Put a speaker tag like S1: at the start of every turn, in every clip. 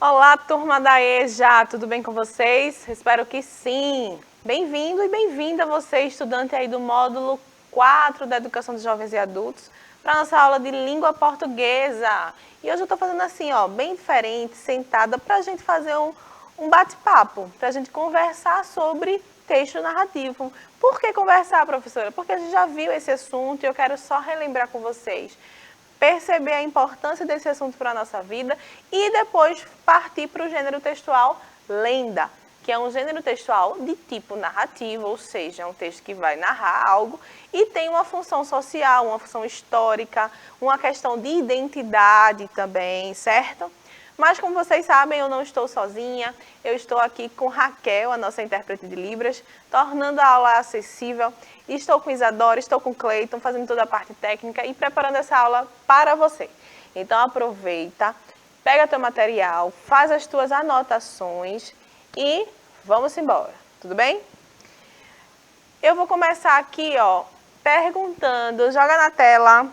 S1: Olá, turma da EJA, tudo bem com vocês? Espero que sim. Bem-vindo e bem-vinda você, estudante aí do módulo 4 da Educação de Jovens e Adultos, para a nossa aula de língua portuguesa. E hoje eu estou fazendo assim, ó, bem diferente, sentada, para a gente fazer um bate-papo, para a gente conversar sobre texto narrativo. Por que conversar, professora? Porque a gente já viu esse assunto e eu quero só relembrar com vocês. Perceber a importância desse assunto para a nossa vida e depois partir para o gênero textual lenda, que é um gênero textual de tipo narrativo, ou seja, é um texto que vai narrar algo e tem uma função social, uma função histórica, uma questão de identidade também, certo? Mas como vocês sabem, eu não estou sozinha, eu estou aqui com Raquel, a nossa intérprete de Libras, tornando a aula acessível. Estou com Isadora, estou com Cleiton, fazendo toda a parte técnica e preparando essa aula para você. Então aproveita, pega teu material, faz as tuas anotações e vamos embora, tudo bem? Eu vou começar aqui, ó, perguntando, joga na tela,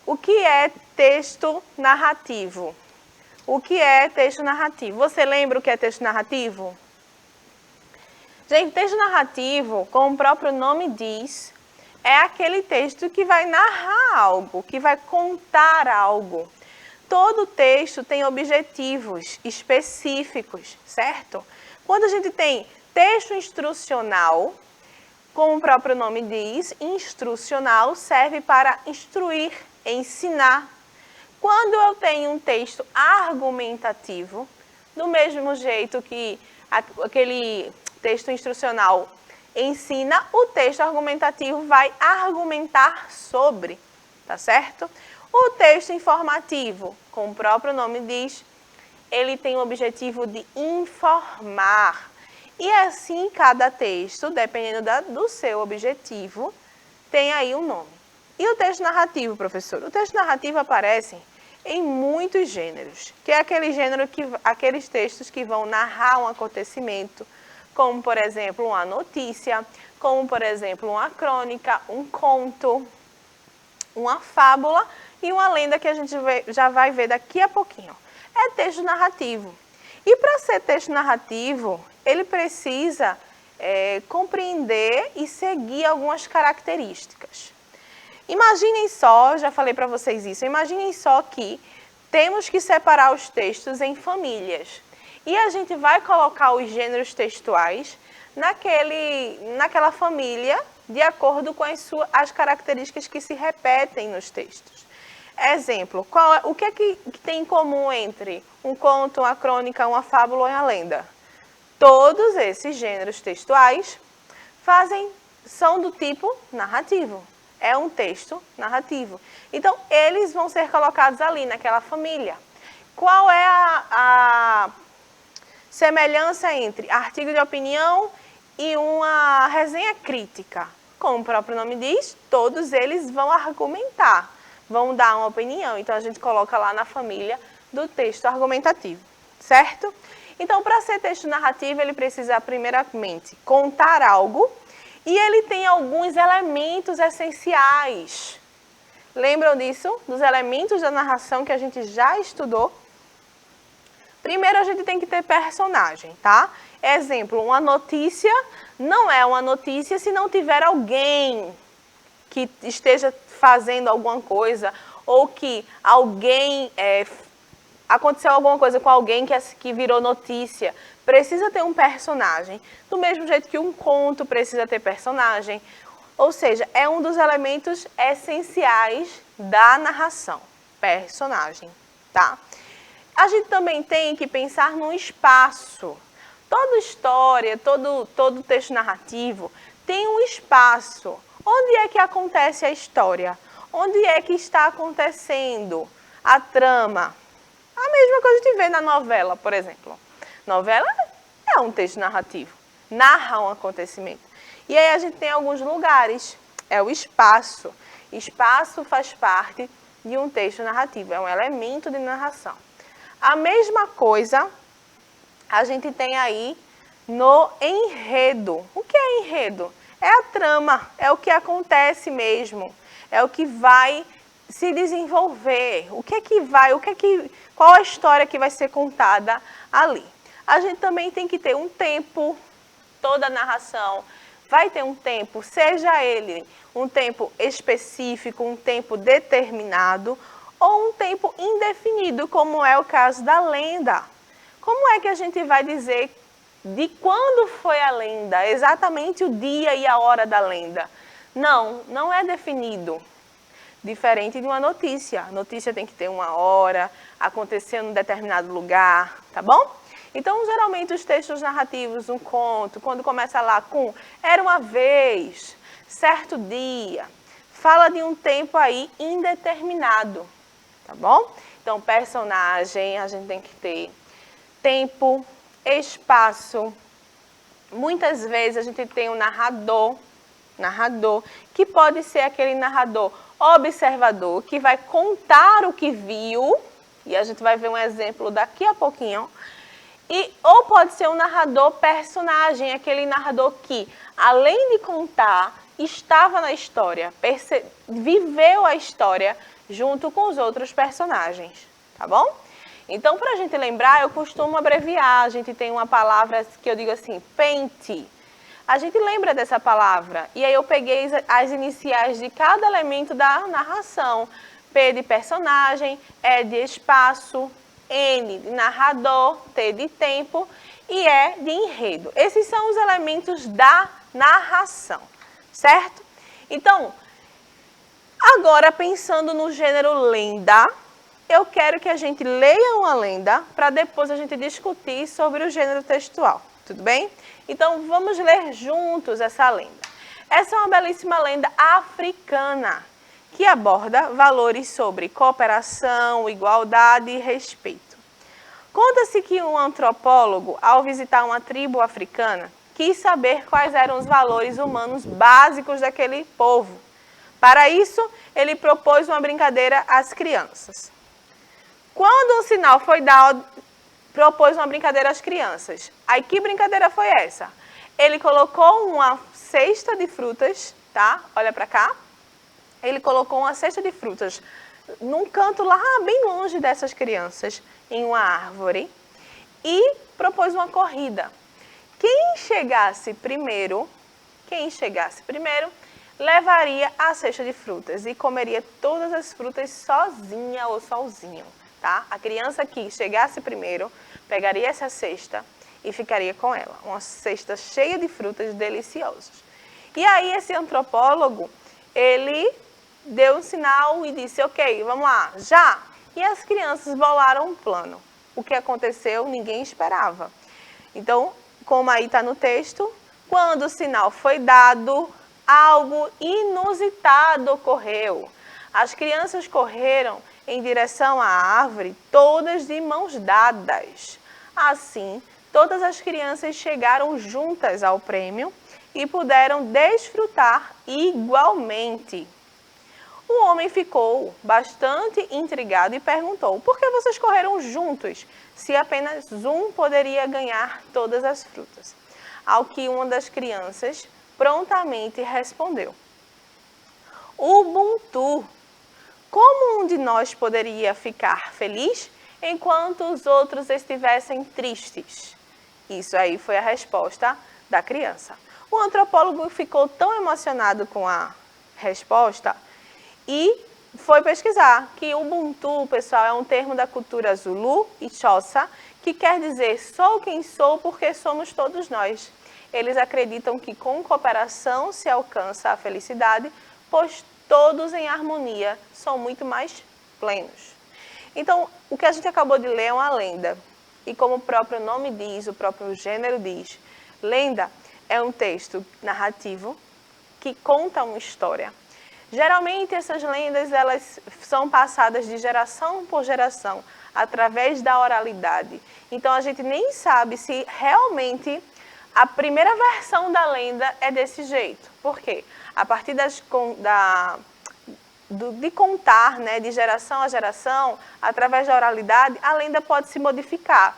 S1: o que é texto narrativo? O que é texto narrativo? Você lembra o que é texto narrativo? Gente, texto narrativo, como o próprio nome diz, é aquele texto que vai narrar algo, que vai contar algo. Todo texto tem objetivos específicos, certo? Quando a gente tem texto instrucional, como o próprio nome diz, instrucional serve para instruir, ensinar. Quando eu tenho um texto argumentativo, do mesmo jeito que aquele texto instrucional ensina, o texto argumentativo vai argumentar sobre, tá certo? O texto informativo, como o próprio nome diz, ele tem o objetivo de informar. E assim, cada texto, dependendo do seu objetivo, tem aí um nome. E o texto narrativo, professor? O texto narrativo aparece em muitos gêneros, que é aqueles textos que vão narrar um acontecimento, como, por exemplo, uma notícia, como, por exemplo, uma crônica, um conto, uma fábula e uma lenda que a gente já vai ver daqui a pouquinho. É texto narrativo. E para ser texto narrativo, ele precisa compreender e seguir algumas características. Imaginem só, já falei para vocês isso, imaginem só que temos que separar os textos em famílias. E a gente vai colocar os gêneros textuais naquela família de acordo com as características que se repetem nos textos. Exemplo, o que é que tem em comum entre um conto, uma crônica, uma fábula ou uma lenda? Todos esses gêneros textuais são do tipo narrativo. É um texto narrativo. Então, eles vão ser colocados ali naquela família. Qual é a semelhança entre artigo de opinião e uma resenha crítica? Como o próprio nome diz, todos eles vão argumentar, vão dar uma opinião. Então, a gente coloca lá na família do texto argumentativo, certo? Então, para ser texto narrativo, ele precisa, primeiramente, contar algo e ele tem alguns elementos essenciais. Lembram disso? Dos elementos da narração que a gente já estudou? Primeiro, a gente tem que ter personagem, tá? Exemplo, uma notícia não é uma notícia se não tiver alguém que esteja fazendo alguma coisa ou que aconteceu alguma coisa com alguém que virou notícia. Precisa ter um personagem. Do mesmo jeito que um conto precisa ter personagem. Ou seja, é um dos elementos essenciais da narração. Personagem, tá? A gente também tem que pensar no espaço. Toda história, todo texto narrativo tem um espaço. Onde é que acontece a história? Onde é que está acontecendo a trama? A mesma coisa que a gente vê na novela, por exemplo. Novela é um texto narrativo, narra um acontecimento. E aí a gente tem alguns lugares, é o espaço. Espaço faz parte de um texto narrativo, é um elemento de narração. A mesma coisa a gente tem aí no enredo. O que é enredo? É a trama, é o que acontece mesmo, é o que vai se desenvolver, qual a história que vai ser contada ali. A gente também tem que ter um tempo, toda a narração vai ter um tempo, seja ele um tempo específico, um tempo determinado, ou um tempo indefinido, como é o caso da lenda. Como é que a gente vai dizer de quando foi a lenda, exatamente o dia e a hora da lenda? Não, não é definido. Diferente de uma notícia. A notícia tem que ter uma hora, acontecer em um determinado lugar, tá bom? Então, geralmente, os textos narrativos, um conto, quando começa lá com era uma vez, certo dia, fala de um tempo aí indeterminado, tá bom? Então, personagem, a gente tem que ter tempo, espaço. Muitas vezes a gente tem um narrador, que pode ser aquele narrador observador, que vai contar o que viu, e a gente vai ver um exemplo daqui a pouquinho, ou pode ser um narrador personagem, aquele narrador que, além de contar, estava na história, viveu a história junto com os outros personagens, tá bom? Então, para a gente lembrar, eu costumo abreviar, a gente tem uma palavra que eu digo assim, pente. A gente lembra dessa palavra, e aí eu peguei as iniciais de cada elemento da narração. P de personagem, E de espaço, N de narrador, T de tempo e E de enredo. Esses são os elementos da narração, certo? Então, agora pensando no gênero lenda, eu quero que a gente leia uma lenda para depois a gente discutir sobre o gênero textual, tudo bem? Então, vamos ler juntos essa lenda. Essa é uma belíssima lenda africana, que aborda valores sobre cooperação, igualdade e respeito. Conta-se que um antropólogo, ao visitar uma tribo africana, quis saber quais eram os valores humanos básicos daquele povo. Para isso, ele propôs uma brincadeira às crianças. Quando um sinal foi dado, propôs uma brincadeira às crianças. Aí, que brincadeira foi essa? Ele colocou uma cesta de frutas, tá? Olha para cá. Ele colocou uma cesta de frutas num canto lá bem longe dessas crianças, em uma árvore, e propôs uma corrida. Quem chegasse primeiro, levaria a cesta de frutas e comeria todas as frutas sozinha ou sozinho, tá? A criança que chegasse primeiro pegaria essa cesta e ficaria com ela, uma cesta cheia de frutas deliciosas. E aí esse antropólogo, ele deu um sinal e disse, ok, vamos lá, já! E as crianças bolaram um plano. O que aconteceu, ninguém esperava. Então, como aí está no texto, quando o sinal foi dado, algo inusitado ocorreu. As crianças correram em direção à árvore, todas de mãos dadas. Assim, todas as crianças chegaram juntas ao prêmio e puderam desfrutar igualmente. O homem ficou bastante intrigado e perguntou, por que vocês correram juntos, se apenas um poderia ganhar todas as frutas? Ao que uma das crianças prontamente respondeu, Ubuntu, como um de nós poderia ficar feliz enquanto os outros estivessem tristes? Isso aí foi a resposta da criança. O antropólogo ficou tão emocionado com a resposta e foi pesquisar que Ubuntu, pessoal, é um termo da cultura Zulu e Xhosa, que quer dizer sou quem sou porque somos todos nós. Eles acreditam que com cooperação se alcança a felicidade, pois todos em harmonia são muito mais plenos. Então, o que a gente acabou de ler é uma lenda. E como o próprio nome diz, o próprio gênero diz, lenda é um texto narrativo que conta uma história. Geralmente, essas lendas elas são passadas de geração por geração, através da oralidade. Então, a gente nem sabe se realmente a primeira versão da lenda é desse jeito. Por quê? A partir de contar, né, de geração a geração, através da oralidade, a lenda pode se modificar.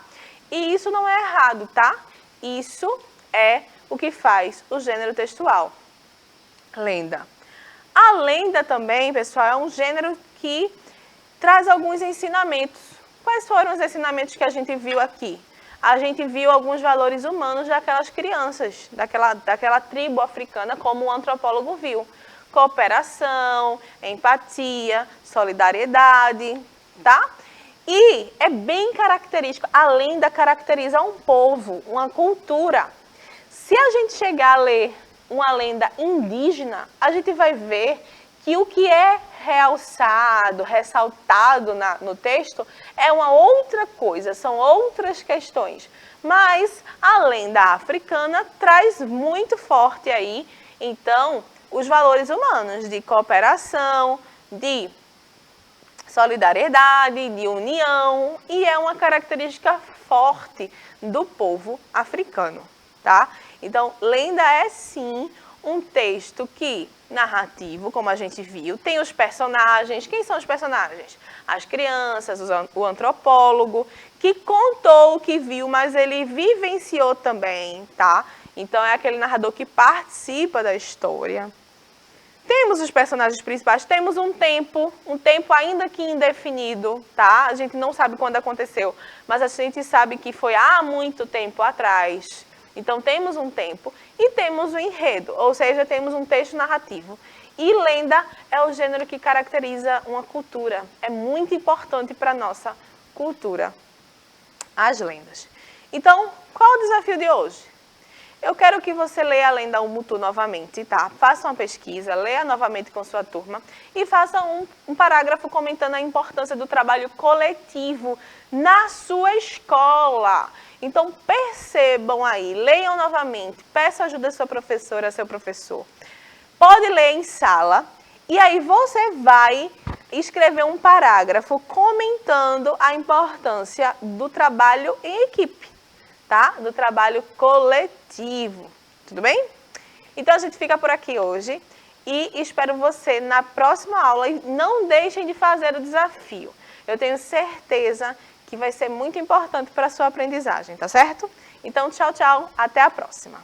S1: E isso não é errado, tá? Isso é o que faz o gênero textual. Lenda. A lenda também, pessoal, é um gênero que traz alguns ensinamentos. Quais foram os ensinamentos que a gente viu aqui? A gente viu alguns valores humanos daquelas crianças, daquela tribo africana, como o antropólogo viu. Cooperação, empatia, solidariedade, tá? E é bem característico, a lenda caracteriza um povo, uma cultura. Se a gente chegar a ler uma lenda indígena, a gente vai ver que o que é realçado, ressaltado no texto é uma outra coisa, são outras questões. Mas a lenda africana traz muito forte aí, então, os valores humanos de cooperação, de solidariedade, de união, e é uma característica forte do povo africano, tá? Então, lenda é sim um texto que, narrativo, como a gente viu, tem os personagens. Quem são os personagens? As crianças, o antropólogo, que contou o que viu, mas ele vivenciou também, tá? Então, é aquele narrador que participa da história. Temos os personagens principais, temos um tempo ainda que indefinido, tá? A gente não sabe quando aconteceu, mas a gente sabe que foi há muito tempo atrás. Então, temos um tempo e temos o enredo, ou seja, temos um texto narrativo. E lenda é o gênero que caracteriza uma cultura. É muito importante para a nossa cultura, as lendas. Então, qual o desafio de hoje? Eu quero que você leia a lenda Umutu novamente, tá? Faça uma pesquisa, leia novamente com sua turma e faça um parágrafo comentando a importância do trabalho coletivo na sua escola. Então, percebam aí, leiam novamente, peça ajuda da sua professora, seu professor. Pode ler em sala e aí você vai escrever um parágrafo comentando a importância do trabalho em equipe, tá? Do trabalho coletivo, tudo bem? Então, a gente fica por aqui hoje e espero você na próxima aula e não deixem de fazer o desafio. Eu tenho certeza que vai ser muito importante para a sua aprendizagem, tá certo? Então, tchau, tchau, até a próxima.